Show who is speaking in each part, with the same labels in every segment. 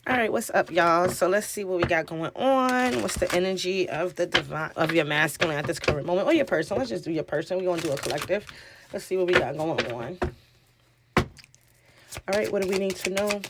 Speaker 1: All right, what's up, y'all? So let's see what we got going on. What's the energy of the divine, of your masculine at this current moment, or your person? Let's just do your person. We're gonna do a collective. Let's see what we got going on. All right, what do we need to know?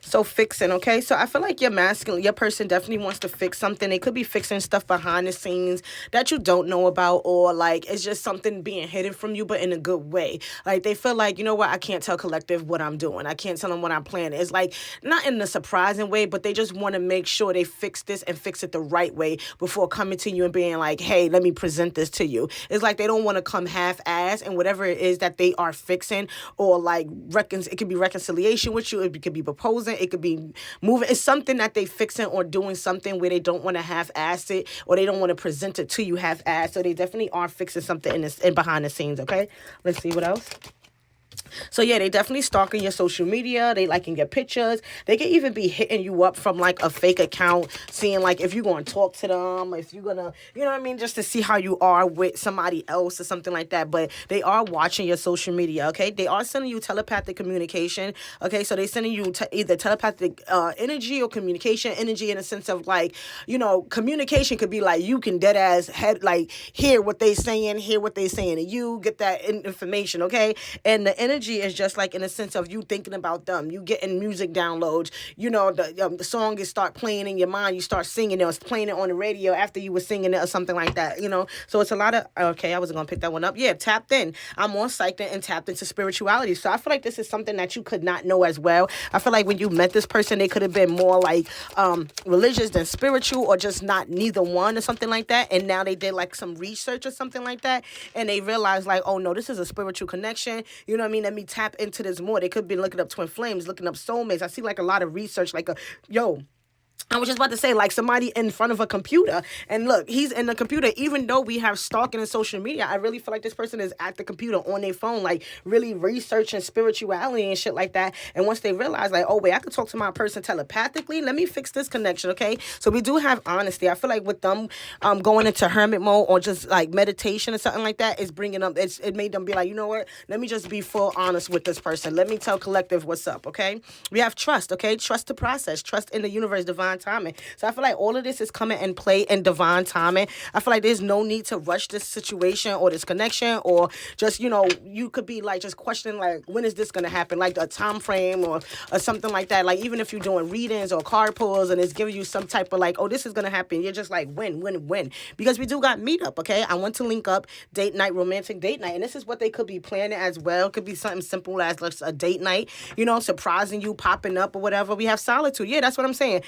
Speaker 1: So fixing, okay? So I feel like your masculine, your person definitely wants to fix something. They could be fixing stuff behind the scenes that you don't know about, or like it's just something being hidden from you, but in a good way. Like they feel like, you know what, I can't tell collective what I'm doing. I can't tell them what I'm planning. It's like not in a surprising way, but they just want to make sure they fix this and fix it the right way before coming to you and being like, hey, let me present this to you. It's like they don't want to come half-ass, and whatever it is that they are fixing, or like it could be reconciliation with you, it could be proposing, it could be moving. It's something that they fixing or doing something where they don't want to half-ass it, or they don't want to present it to you half-ass. So they definitely are fixing something in behind the scenes. Okay, let's see what else. So yeah, they definitely stalking your social media. They liking your pictures. They can even be hitting you up from like a fake account, seeing like if you're going to talk to them, if you're gonna, you know what I mean, just to see how you are with somebody else or something like that. But they are watching your social media. Okay, they are sending you telepathic communication. Okay, so they sending you either telepathic energy or communication energy, in a sense of like, you know, communication could be like you can dead ass head like hear what they saying, hear what they saying to you, get that information. Okay, and the energy is just like in a sense of you thinking about them, you getting music downloads, you know, the song is start playing in your mind, you start singing it, or it's playing it on the radio after you were singing it or something like that, you know. So it's a lot of, okay, I wasn't gonna pick that one up. Yeah, tapped in. I'm more psyched in and tapped into spirituality. So I feel like this is something that you could not know as well. I feel like when you met this person, they could have been more like religious than spiritual, or just not neither one or something like that, and now they did like some research or something like that, and they realized like, oh no, this is a spiritual connection, you know what I mean, let me tap into this more. They could be looking up twin flames, looking up soulmates. I see like a lot of research, like I was just about to say, like somebody in front of a computer, and look, he's in the computer. Even though we have stalking and social media, I really feel like this person is at the computer on their phone, like really researching spirituality and shit like that. And once they realize, like, oh wait, I could talk to my person telepathically. Let me fix this connection, okay? So we do have honesty. I feel like with them, going into hermit mode or just like meditation or something like that, is bringing them. It made them be like, you know what? Let me just be full honest with this person. Let me tell collective what's up, okay? We have trust, okay? Trust the process, trust in the universe, divine timing. So I feel like all of this is coming and play in divine timing. I feel like there's no need to rush this situation or this connection, or just, you know, you could be like just questioning like, when is this gonna happen, like a time frame, or something like that. Like even if you're doing readings or card pulls and it's giving you some type of like, oh, this is gonna happen, you're just like, when, because we do got meetup. Okay, I want to link up, date night, romantic date night, and this is what they could be planning as well. It could be something simple as like a date night, you know, surprising you, popping up or whatever. We have solitude. Yeah, that's what I'm saying.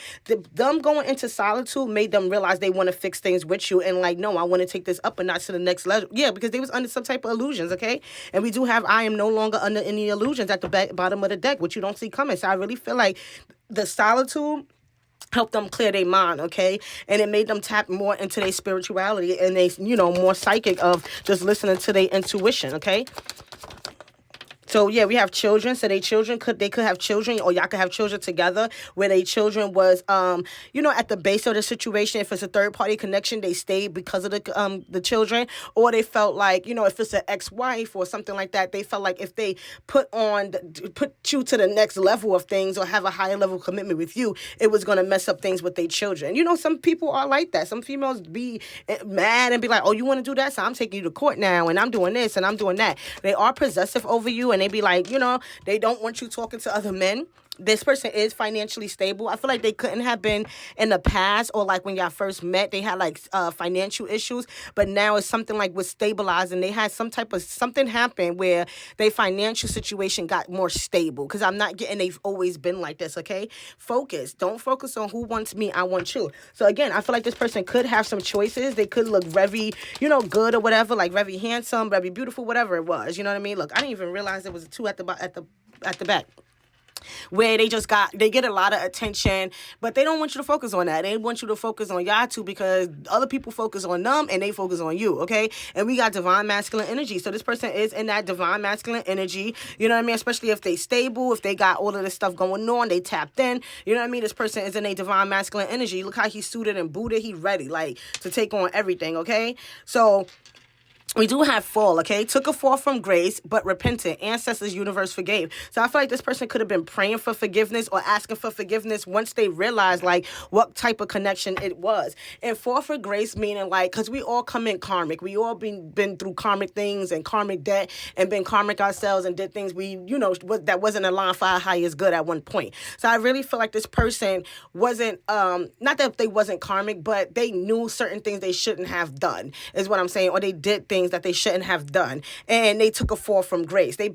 Speaker 1: Them going into solitude made them realize they want to fix things with you, and like, no, I want to take this up a notch to the next level. Yeah, because they was under some type of illusions. Okay, and we do have I am no longer under any illusions at the bottom of the deck, which you don't see coming. So I really feel like the solitude helped them clear their mind, okay? And it made them tap more into their spirituality, and they, you know, more psychic of just listening to their intuition, okay? So yeah, we have children. So they could have children, or y'all could have children together, where they children was you know, at the base of the situation. If it's a third party connection, they stayed because of the children, or they felt like, you know, if it's an ex wife or something like that, they felt like if they put you to the next level of things, or have a higher level commitment with you, it was gonna mess up things with their children. You know, some people are like that. Some females be mad and be like, oh, you want to do that? So I'm taking you to court now, and I'm doing this and I'm doing that. They are possessive over you, and they be like, you know, they don't want you talking to other men. This person is financially stable. I feel like they couldn't have been in the past, or like when y'all first met, they had like financial issues, but now it's something like with stabilizing. They had some type of something happen where their financial situation got more stable. Because I'm not getting they've always been like this. Okay, focus. Don't focus on who wants me. I want you. So again, I feel like this person could have some choices. They could look very, you know, good or whatever, like very handsome, very beautiful, whatever it was. You know what I mean? Look, I didn't even realize there was a two at the back, where they get a lot of attention, but they don't want you to focus on that. They want you to focus on y'all two, because other people focus on them and they focus on you, okay? And we got divine masculine energy. So this person is in that divine masculine energy, you know what I mean? Especially if they stable, if they got all of this stuff going on, they tapped in, you know what I mean? This person is in a divine masculine energy. Look how he's suited and booted. He ready, like, to take on everything, okay? So we do have fall, okay? Took a fall from grace, but repentant. Ancestors, universe forgave. So I feel like this person could have been praying for forgiveness or asking for forgiveness once they realized, like, what type of connection it was. And fall for grace meaning, like, because we all come in karmic. We all been through karmic things and karmic debt and been karmic ourselves and did things we, that wasn't aligned for our highest good at one point. So I really feel like this person wasn't, not that they wasn't karmic, but they knew certain things they shouldn't have done, is what I'm saying, or they did things that they shouldn't have done, and they took a fall from grace. They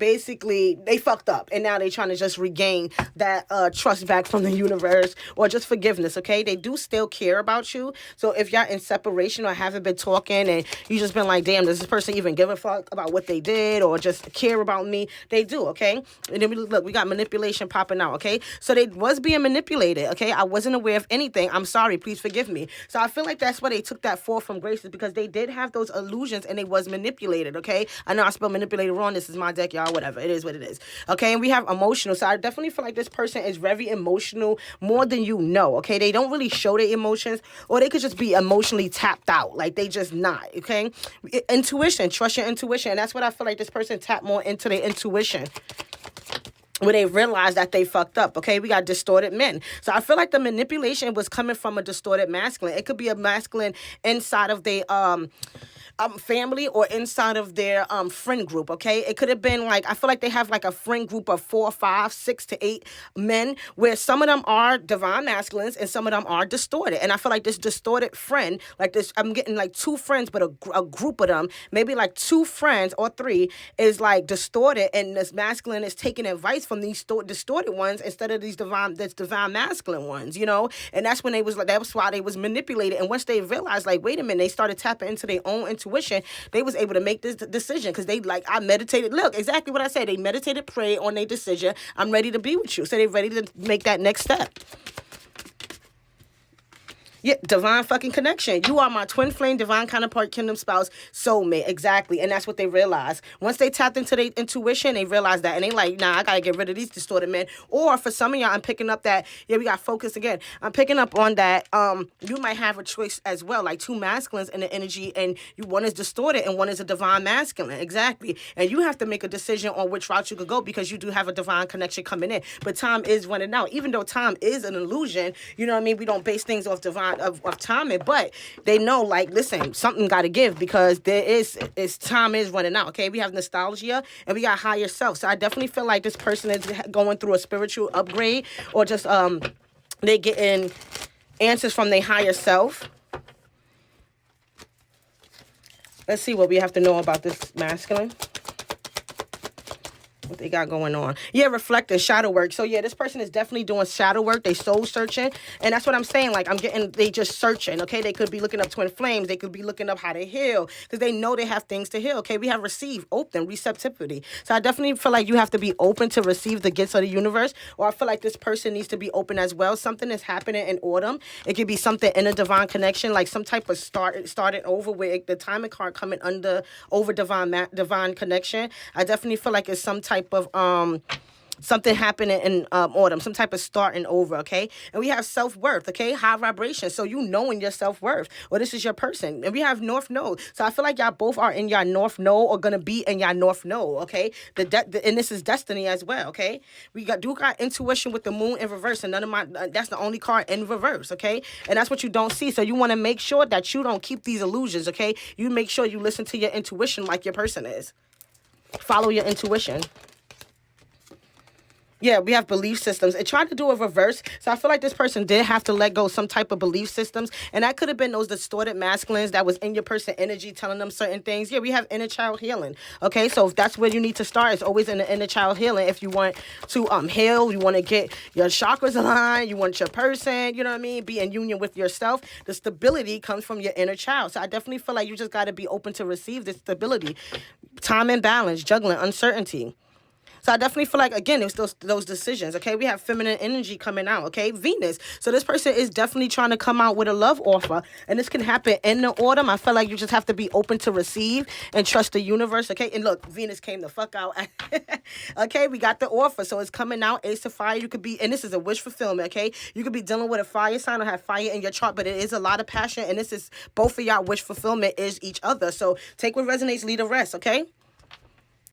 Speaker 1: fucked up, and now they trying to just regain that trust back from the universe, or just forgiveness. Okay, they do still care about you. So if y'all in separation or haven't been talking, and you just been like, damn, does this person even give a fuck about what they did or just care about me? They do. Okay, and then we got manipulation popping out. Okay, so they was being manipulated. Okay, I wasn't aware of anything. I'm sorry, please forgive me. So I feel like that's why they took that fall from grace, is because they did have those illusions and they was manipulated. Okay, I know I spelled manipulated wrong. This is my deck, y'all. Whatever, it is what it is. Okay, and we have emotional. So I definitely feel like this person is very emotional, more than you know. Okay, they don't really show their emotions, or they could just be emotionally tapped out, like they just not. Okay, intuition, trust your intuition, and that's what I feel like this person tapped more into their intuition, where they realized that they fucked up. Okay, we got distorted men. So I feel like the manipulation was coming from a distorted masculine. It could be a masculine inside of their family or inside of their friend group. Okay, it could have been like, I feel like they have like a friend group of 4, 5, 6 to 8 men, where some of them are divine masculines and some of them are distorted. And I feel like this distorted friend, like this, I'm getting like 2 friends, but a group of them, maybe like 2 friends or 3, is like distorted, and this masculine is taking advice from these distorted ones instead of these divine masculine ones, and that's when they was like, that was why they was manipulated. And once they realized, like, wait a minute, they started tapping into their own intuition, they was able to make this decision, because they, like, I meditated, look, exactly what I said, they meditated, prayed on their decision, I'm ready to be with you, so they ready to make that next step. Yeah, divine fucking connection. You are my twin flame, divine counterpart, kingdom spouse, soulmate. Exactly. And that's what they realized. Once they tapped into their intuition, they realized that. And they like, nah, I got to get rid of these distorted men. Or for some of y'all, I'm picking up that, yeah, we got focus again. I'm picking up on that. You might have a choice as well, like 2 masculines in the energy, and one is distorted and one is a divine masculine. Exactly. And you have to make a decision on which route you could go, because you do have a divine connection coming in. But time is running out. Even though time is an illusion, you know what I mean? We don't base things off divine of timing, but they know, like, listen, something got to give, because time is running out. Okay, we have nostalgia and we got higher self. So I definitely feel like this person is going through a spiritual upgrade, or just they getting answers from their higher self. Let's see what we have to know about this masculine. What they got going on. Yeah, reflecting, shadow work. So yeah, this person is definitely doing shadow work. They soul searching. And that's what I'm saying. Like, they just searching. Okay, they could be looking up twin flames. They could be looking up how to heal, because they know they have things to heal. Okay, we have receive, open, receptivity. So I definitely feel like you have to be open to receive the gifts of the universe, or I feel like this person needs to be open as well. Something is happening in autumn. It could be something in a divine connection, like some type of started over, where the timing card coming over divine connection. I definitely feel like it's some type of something happening in autumn, some type of starting over. Okay, and we have self-worth. Okay, high vibration, so you knowing your self-worth, or this is your person. And we have north node, so I feel like y'all both are in your north node, or gonna be in your north node. Okay, and this is destiny as well. Okay, we got intuition with the moon in reverse, and none of my that's the only card in reverse. Okay, and that's what you don't see. So you want to make sure that you don't keep these illusions. Okay, you make sure you listen to your intuition, like your person is. Follow your intuition. Yeah, we have belief systems. It tried to do a reverse. So I feel like this person did have to let go some type of belief systems. And that could have been those distorted masculines that was in your person energy telling them certain things. Yeah, we have inner child healing. Okay, so if that's where you need to start, it's always in the inner child healing. If you want to heal, you want to get your chakras aligned, you want your person, you know what I mean, be in union with yourself. The stability comes from your inner child. So I definitely feel like you just got to be open to receive this stability. Time and balance, juggling, uncertainty. So I definitely feel like, again, it was those decisions. Okay, we have feminine energy coming out. Okay, Venus. So this person is definitely trying to come out with a love offer, and this can happen in the autumn. I feel like you just have to be open to receive and trust the universe. Okay, and look, Venus came the fuck out. Okay, we got the offer, so it's coming out. Ace of Fire. You could be, and this is a wish fulfillment. Okay, you could be dealing with a fire sign or have fire in your chart, but it is a lot of passion, and this is both of y'all wish fulfillment is each other. So take what resonates, leave the rest. Okay.